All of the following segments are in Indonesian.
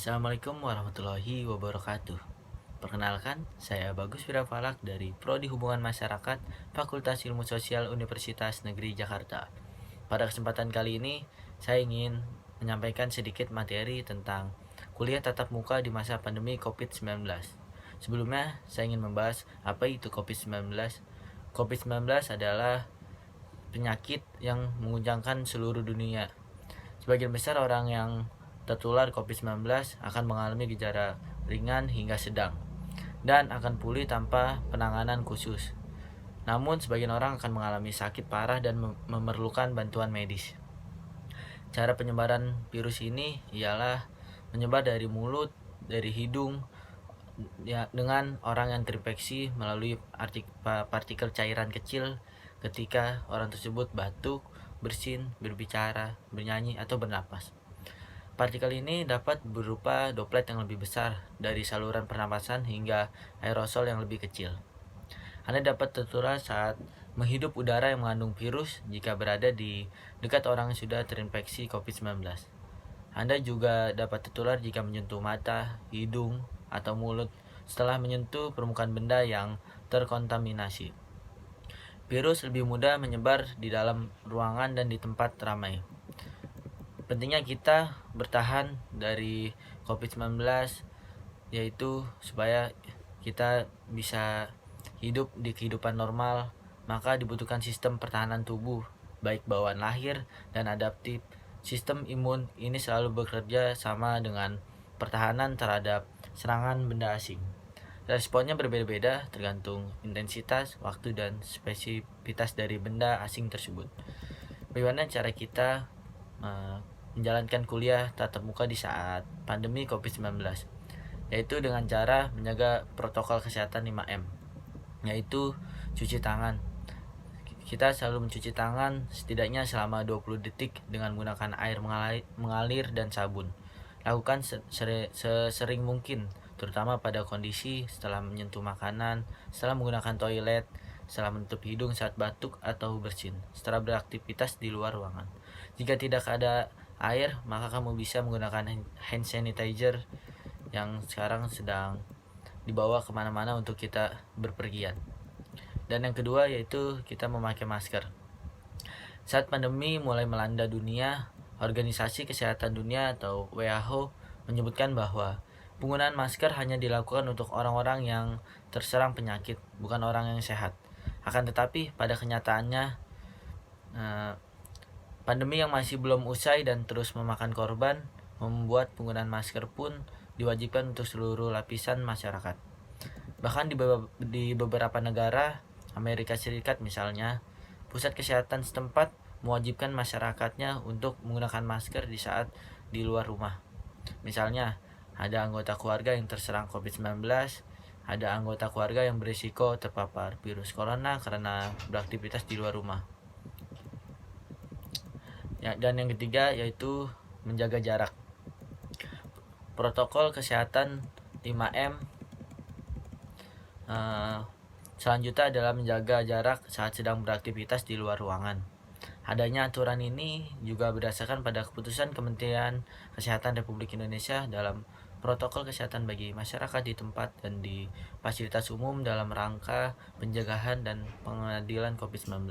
Assalamualaikum warahmatullahi wabarakatuh. Perkenalkan, saya Bagus Wirafalak dari Prodi Hubungan Masyarakat Fakultas Ilmu Sosial Universitas Negeri Jakarta. Pada kesempatan kali ini, saya ingin menyampaikan sedikit materi tentang kuliah tatap muka di masa pandemi COVID-19. Sebelumnya, saya ingin membahas apa itu COVID-19. COVID-19 adalah penyakit yang menguncangkan seluruh dunia. Sebagian besar orang yang tertular COVID-19 akan mengalami gejala ringan hingga sedang dan akan pulih tanpa penanganan khusus. Namun sebagian orang akan mengalami sakit parah dan memerlukan bantuan medis. Cara penyebaran virus ini ialah menyebar dari mulut, dari hidung, dengan orang yang terinfeksi melalui partikel cairan kecil ketika orang tersebut batuk, bersin, berbicara, bernyanyi, atau bernapas. Partikel ini dapat berupa droplet yang lebih besar dari saluran pernapasan hingga aerosol yang lebih kecil. Anda dapat tertular saat menghirup udara yang mengandung virus jika berada di dekat orang yang sudah terinfeksi COVID-19. Anda juga dapat tertular jika menyentuh mata, hidung, atau mulut setelah menyentuh permukaan benda yang terkontaminasi. Virus lebih mudah menyebar di dalam ruangan dan di tempat ramai. Pentingnya kita bertahan dari COVID-19 yaitu supaya kita bisa hidup di kehidupan normal, maka dibutuhkan sistem pertahanan tubuh baik bawaan lahir dan adaptif. Sistem imun ini selalu bekerja sama dengan pertahanan terhadap serangan benda asing. Responnya berbeda-beda tergantung intensitas, waktu, dan spesifitas dari benda asing tersebut. Bagaimana cara kita menjalankan kuliah tatap muka di saat pandemi COVID-19? Yaitu dengan cara menjaga protokol kesehatan 5M, yaitu cuci tangan. Kita selalu mencuci tangan setidaknya selama 20 detik dengan menggunakan air mengalir dan sabun. Lakukan sesering mungkin, terutama pada kondisi setelah menyentuh makanan, setelah menggunakan toilet, setelah menutup hidung saat batuk atau bersin, setelah beraktivitas di luar ruangan. Jika tidak ada air, maka kamu bisa menggunakan hand sanitizer yang sekarang sedang dibawa kemana-mana untuk kita berpergian. Dan yang kedua yaitu kita memakai masker. Saat pandemi mulai melanda dunia, Organisasi Kesehatan Dunia atau WHO menyebutkan bahwa penggunaan masker hanya dilakukan untuk orang-orang yang terserang penyakit, bukan orang yang sehat. Akan tetapi pada kenyataannya, pandemi yang masih belum usai dan terus memakan korban membuat penggunaan masker pun diwajibkan untuk seluruh lapisan masyarakat. Bahkan di beberapa negara, Amerika Serikat misalnya, pusat kesehatan setempat mewajibkan masyarakatnya untuk menggunakan masker di saat di luar rumah. Misalnya, ada anggota keluarga yang terserang COVID-19, ada anggota keluarga yang berisiko terpapar virus corona karena beraktivitas di luar rumah. Dan yang ketiga yaitu menjaga jarak. Protokol kesehatan 5M selanjutnya adalah menjaga jarak saat sedang beraktivitas di luar ruangan. Adanya aturan ini juga berdasarkan pada keputusan Kementerian Kesehatan Republik Indonesia dalam protokol kesehatan bagi masyarakat di tempat dan di fasilitas umum dalam rangka pencegahan dan pengendalian COVID-19.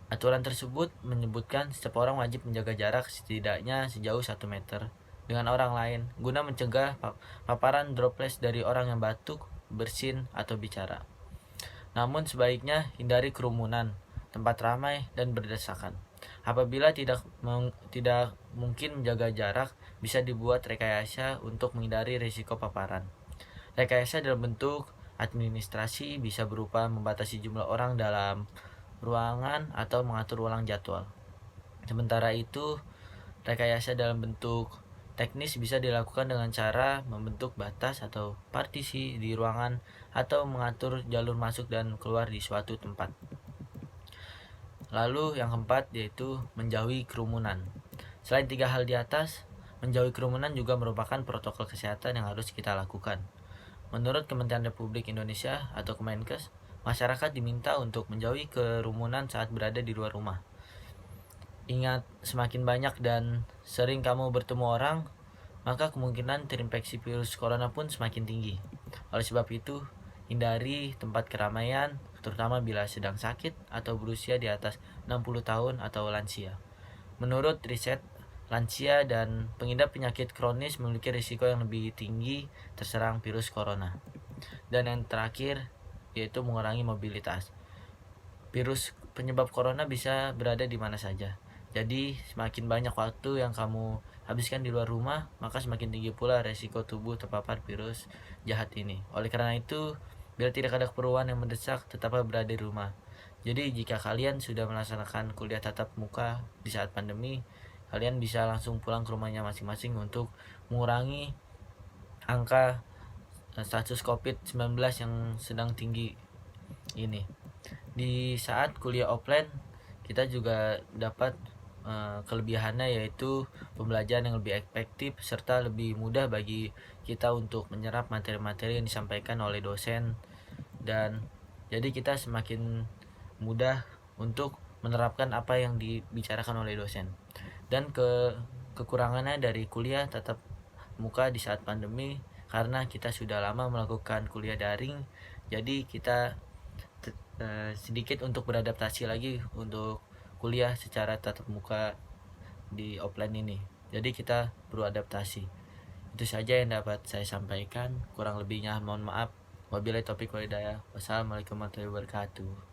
Aturan tersebut menyebutkan setiap orang wajib menjaga jarak setidaknya sejauh 1 meter dengan orang lain guna mencegah paparan droplet dari orang yang batuk, bersin, atau bicara. Namun sebaiknya hindari kerumunan, tempat ramai, dan berdesakan. Apabila tidak mungkin menjaga jarak, bisa dibuat rekayasa untuk menghindari risiko paparan. Rekayasa dalam bentuk administrasi bisa berupa membatasi jumlah orang dalam ruangan atau mengatur ulang jadwal. Sementara itu, rekayasa dalam bentuk teknis bisa dilakukan dengan cara membentuk batas atau partisi di ruangan atau mengatur jalur masuk dan keluar di suatu tempat. Lalu yang keempat yaitu menjauhi kerumunan. Selain 3 hal di atas, menjauhi kerumunan juga merupakan protokol kesehatan yang harus kita lakukan. Menurut Kementerian Republik Indonesia atau Kemenkes, masyarakat diminta untuk menjauhi kerumunan saat berada di luar rumah. Ingat, semakin banyak dan sering kamu bertemu orang, maka kemungkinan terinfeksi virus corona pun semakin tinggi. Oleh sebab itu, hindari tempat keramaian, terutama bila sedang sakit atau berusia di atas 60 tahun atau lansia. Menurut riset, lansia dan pengidap penyakit kronis memiliki risiko yang lebih tinggi terserang virus corona. Dan yang terakhir, yaitu mengurangi mobilitas. Virus penyebab corona bisa berada di mana saja. Jadi, semakin banyak waktu yang kamu habiskan di luar rumah, maka semakin tinggi pula resiko tubuh terpapar virus jahat ini. Oleh karena itu, bila tidak ada keperluan yang mendesak, tetaplah berada di rumah. Jadi, jika kalian sudah melaksanakan kuliah tatap muka di saat pandemi, kalian bisa langsung pulang ke rumahnya masing-masing untuk mengurangi angka status COVID-19 yang sedang tinggi ini. Di saat kuliah offline, kita juga dapat kelebihannya, yaitu pembelajaran yang lebih efektif serta lebih mudah bagi kita untuk menyerap materi-materi yang disampaikan oleh dosen, dan jadi kita semakin mudah untuk menerapkan apa yang dibicarakan oleh dosen. Dan kekurangannya dari kuliah tatap muka di saat pandemi, karena kita sudah lama melakukan kuliah daring, jadi kita sedikit untuk beradaptasi lagi untuk kuliah secara tatap muka di offline ini. Jadi kita perlu adaptasi. Itu saja yang dapat saya sampaikan. Kurang lebihnya mohon maaf. Wabillahi taufiq wal hidayah. Wassalamualaikum warahmatullahi wabarakatuh.